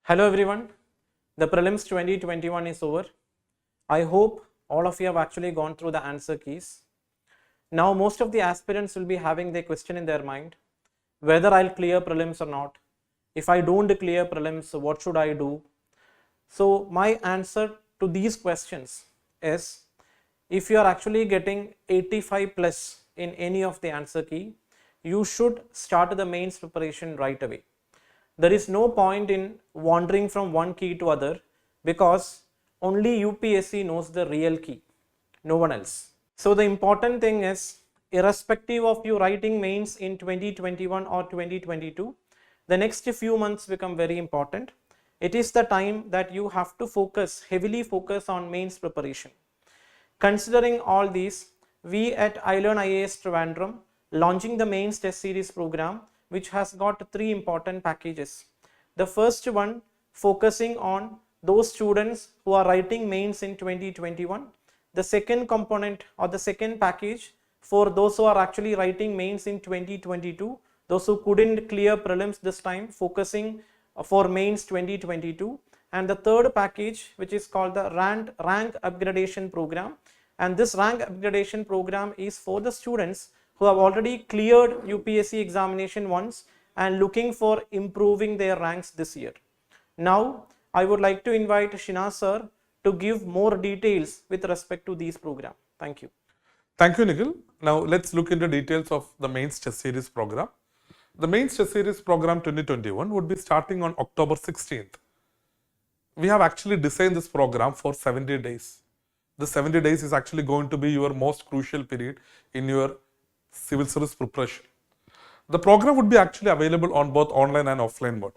Hello everyone, the prelims 2021 is over. I hope all of you have actually gone through the answer keys. Now most of the aspirants will be having their question in their mind, whether I'll clear prelims or not. If I don't clear prelims, what should I do? So my answer to these questions is, if you are actually getting 85 plus in any of the answer key, you should start the mains preparation right away. There is no point in wandering from one key to other, because only UPSC knows the real key, no one else. So the important thing is, irrespective of you writing mains in 2021 or 2022, the next few months become very important. It is the time that you have to heavily focus on mains preparation. Considering all these, we at iLearn IAS Trivandrum launching the mains test series program, which has got three important packages. The first one focusing on those students who are writing mains in 2021. The second component or the second package for those who are actually writing mains in 2022, those who couldn't clear prelims this time, focusing for mains 2022. And the third package, which is called the rank upgradation program, and this rank upgradation program is for the students who have already cleared UPSC examination once and looking for improving their ranks this year. Now I would like to invite Shinaz sir to give more details with respect to these program. Thank you. Thank you, Nikhil. Now let's look into details of the mains test series program. The mains test series program 2021 would be starting on October 16th. We have actually designed this program for 70 days. The 70 days is actually going to be your most crucial period in your civil service preparation. The program would be actually available on both online and offline mode.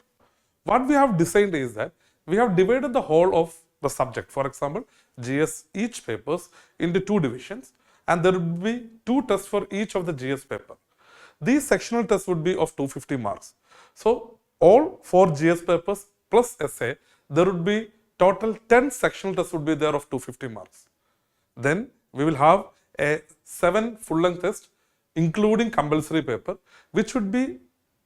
What we have designed is that we have divided the whole of the subject, for example, GS each papers into two divisions, and there would be two tests for each of the GS paper. These sectional tests would be of 250 marks. So all 4 GS papers plus essay, there would be total 10 sectional tests would be there of 250 marks. Then we will have a 7 full-length test including compulsory paper, which would be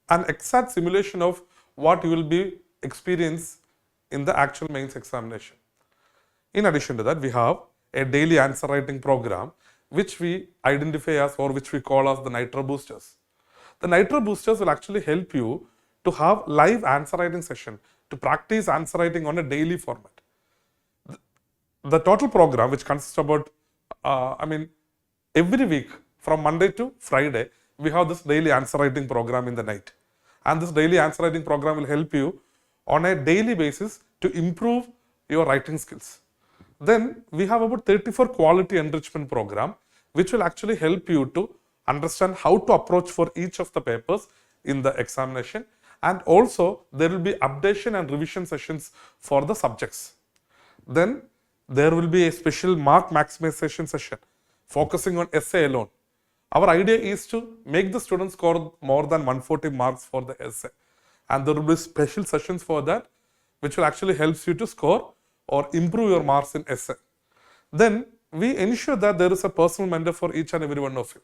an exact simulation of what you will be experience in the actual mains examination. In addition to that, we have a daily answer writing program, which we identify as, or which we call as, the Nitro Boosters. The Nitro Boosters will actually help you to have live answer writing session, to practice answer writing on a daily format. The total program, which consists about, every week from Monday to Friday, we have this daily answer writing program in the night. And this daily answer writing program will help you on a daily basis to improve your writing skills. Then we have about 34 quality enrichment program, which will actually help you to understand how to approach for each of the papers in the examination. And also there will be updation and revision sessions for the subjects. Then there will be a special mark maximization session focusing on essay alone. Our idea is to make the students score more than 140 marks for the essay. And there will be special sessions for that, which will actually help you to score or improve your marks in essay. Then we ensure that there is a personal mentor for each and every one of you.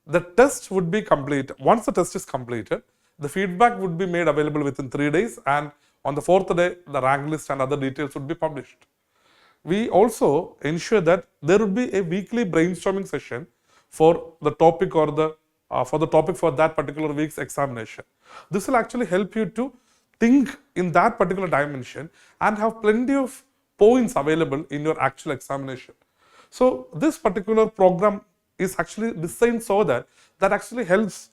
The test would be complete. Once the test is completed, the feedback would be made available within 3 days, and on the 4th day, the rank list and other details would be published. We also ensure that there would be a weekly brainstorming session for the topic or for that particular week's examination. This will actually help you to think in that particular dimension and have plenty of points available in your actual examination. So this particular program is actually designed so that actually helps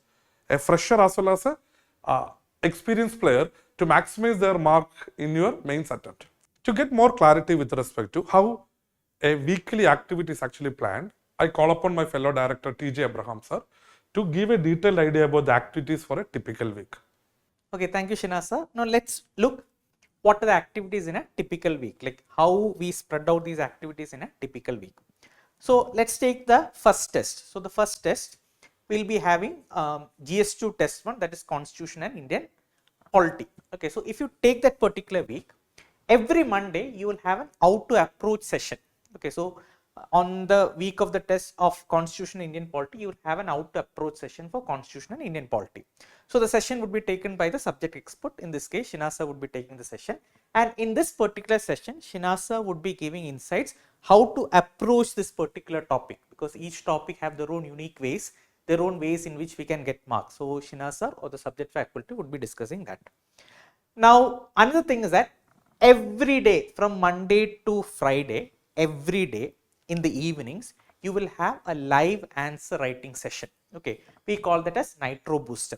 a fresher as well as a experienced player to maximize their mark in your mains attempt. To get more clarity with respect to how a weekly activity is actually planned, I call upon my fellow director TJ Abraham sir to give a detailed idea about the activities for a typical week. Okay, thank you Shinaz sir. Now let's look what are the activities in a typical week, like how we spread out these activities in a typical week. So let's take the first test. So the first test we'll be having GS2 test 1, that is Constitution and Indian Polity. Okay, so if you take that particular week, every Monday you will have an how to approach session. Okay, so on the week of the test of Constitution and Indian Polity, you will have an out to approach session for Constitution and Indian Polity. So the session would be taken by the subject expert. In this case, Shinasa would be taking the session, and in this particular session, Shinasa would be giving insights how to approach this particular topic, because each topic have their own unique ways, their own ways in which we can get marks. So Shinasa or the subject faculty would be discussing that. Now, another thing is that every day from Monday to Friday, every day in the evenings, you will have a live answer writing session. Okay, we call that as Nitro Booster.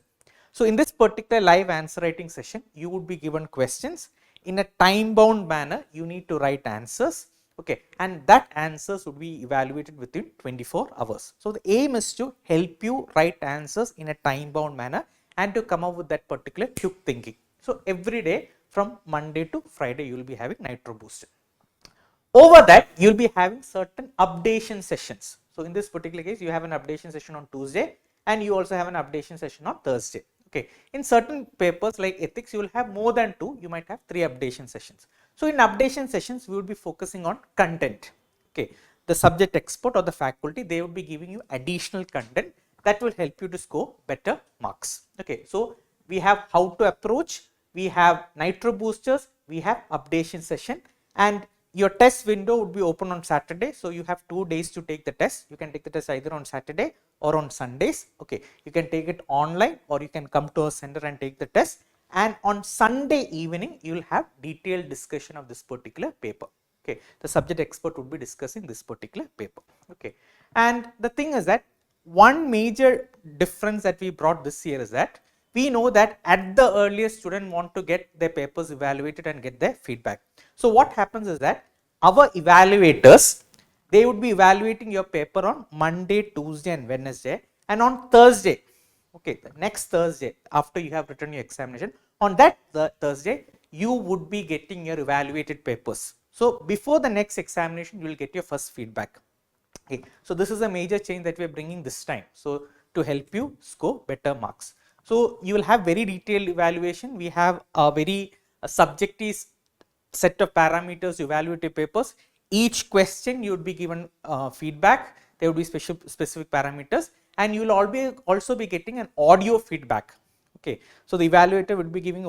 So in this particular live answer writing session, you would be given questions in a time bound manner. You need to write answers. Okay, and that answers would be evaluated within 24 hours. So the aim is to help you write answers in a time bound manner and to come up with that particular quick thinking. So every day from Monday to Friday, you will be having Nitro Booster. Over that, you will be having certain updation sessions. So in this particular case, you have an updation session on Tuesday and you also have an updation session on Thursday. Okay, in certain papers like ethics, you will have more than 2, you might have 3 updation sessions. So in updation sessions, we will be focusing on content. Okay, the subject expert or the faculty, they will be giving you additional content that will help you to score better marks. Okay, so we have how to approach, we have Nitro Boosters, we have updation session, and your test window would be open on Saturday. So you have 2 days to take the test. You can take the test either on Saturday or on Sundays. Okay, you can take it online or you can come to our center and take the test. And on Sunday evening, you will have detailed discussion of this particular paper. Okay, the subject expert would be discussing this particular paper. Okay, and the thing is that one major difference that we brought this year is that we know that at the earliest, students want to get their papers evaluated and get their feedback. So what happens is that our evaluators, they would be evaluating your paper on Monday, Tuesday and Wednesday, and on Thursday, okay, the next Thursday after you have written your examination, on that Thursday, you would be getting your evaluated papers. So before the next examination, you will get your first feedback. Okay, so this is a major change that we are bringing this time. So to help you score better marks. So you will have very detailed evaluation. We have a very subjective set of parameters to evaluate your papers. Each question you would be given feedback. There would be specific parameters, and you will also be getting an audio feedback. Okay, so the evaluator would be giving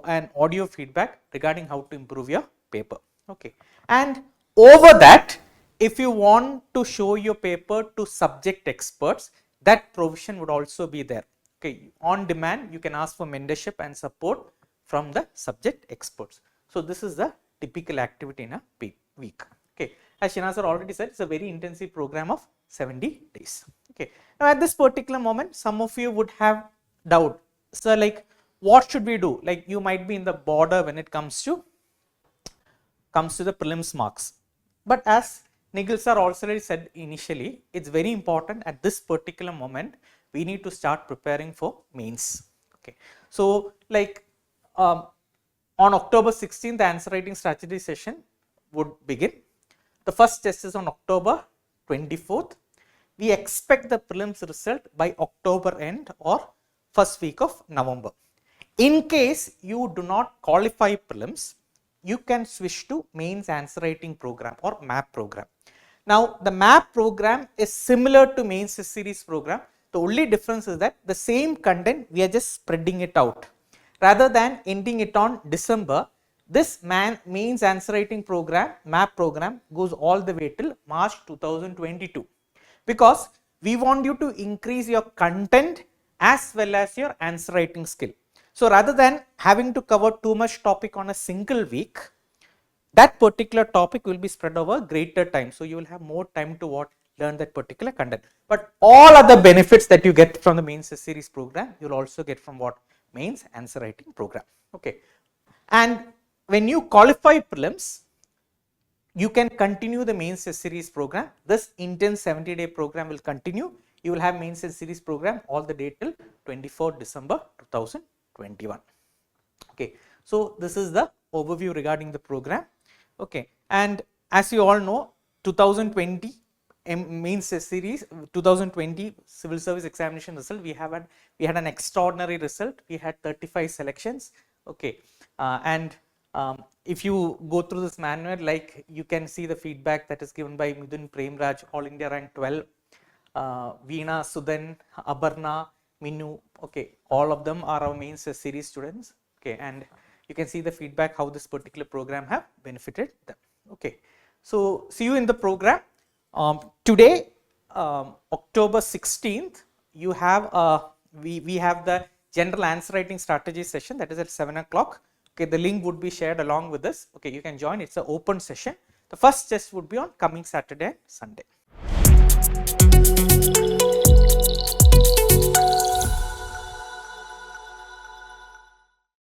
an audio feedback regarding how to improve your paper. Okay, and over that, if you want to show your paper to subject experts, that provision would also be there. Okay, on demand, you can ask for mentorship and support from the subject experts. So this is the typical activity in a week. Okay, as Shinasa already said, it's a very intensive program of 70 days. Okay, now at this particular moment, some of you would have doubt. So like, what should we do? Like, you might be in the border when it comes to the prelims marks. But as Nikhil sir also said initially, it's very important at this particular moment, we need to start preparing for mains. Okay, so like on October 16th, the answer writing strategy session would begin. The first test is on October 24th. We expect the prelims result by October end or first week of November. In case you do not qualify prelims, you can switch to mains answer writing program or MAP program. Now the MAP program is similar to mains series program. The only difference is that the same content, we are just spreading it out. Rather than ending it on December, this mains answer writing program, MAP program, goes all the way till March 2022. Because we want you to increase your content as well as your answer writing skill. So rather than having to cover too much topic on a single week, that particular topic will be spread over greater time. So you will have more time to learn that particular content. But all other benefits that you get from the mains series program, you will also get from what? Mains answer writing program. Okay. And when you qualify prelims, you can continue the mains series program. This intense 70-day program will continue. You will have mains series program all the day till 24 December 2021. Okay. So this is the overview regarding the program. Okay. And as you all know, 2020 mains series, 2020 civil service examination result, we had an extraordinary result. We had 35 selections. Okay, and If you go through this manual, like you can see the feedback that is given by Midun Premraj, All India rank 12, Veena, Sudan, Abarna, Minu. Okay, all of them are our mains series students. Okay, and you can see the feedback how this particular program have benefited them. Okay, so see you in the program. Today, October 16th, you have we have the general answer writing strategy session that is at 7 o'clock. Okay, the link would be shared along with this. Okay, you can join. It's an open session. The first test would be on coming Saturday and Sunday.